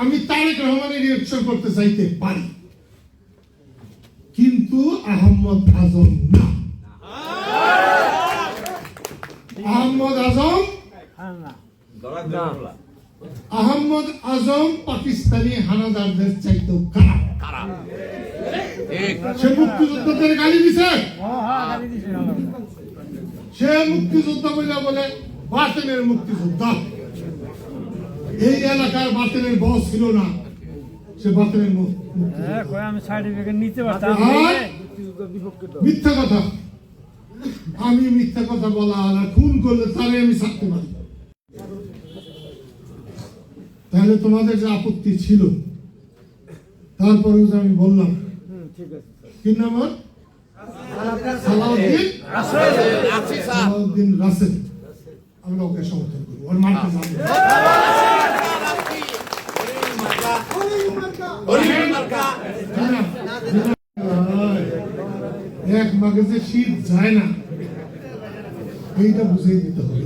আমি তারেক রহমানের রিঅ্যাকশন করতে চাইতে পারি, কিন্তু আহমদ আজম না। আহমদ আজম পাকিস্তানি হানাদারদের চাইতেও খারাপ। সে মুক্তিযোদ্ধাদের গালি দিছে, সে মুক্তিযোদ্ধা বলে বাতেনের মুক্তিযোদ্ধা। এই এলাকার বাতেনের বস ছিল না, সে বাতেনের মিথ্যা কথা। আমি মিথ্যা কথা বলা আর খুন করলে তারে আমি ছাড়তে পারি। তাহলে তোমাদের যে আপত্তি ছিল, তারপরেও যে আমি বললাম কি নাম সালাউদ্দিন রাসেল, আমরা ওকে সমর্থন করবো। ওর মাঠে যাবো, এক মাঘে যে শীত যায় না, এইটা বুঝিয়ে দিতে হবে।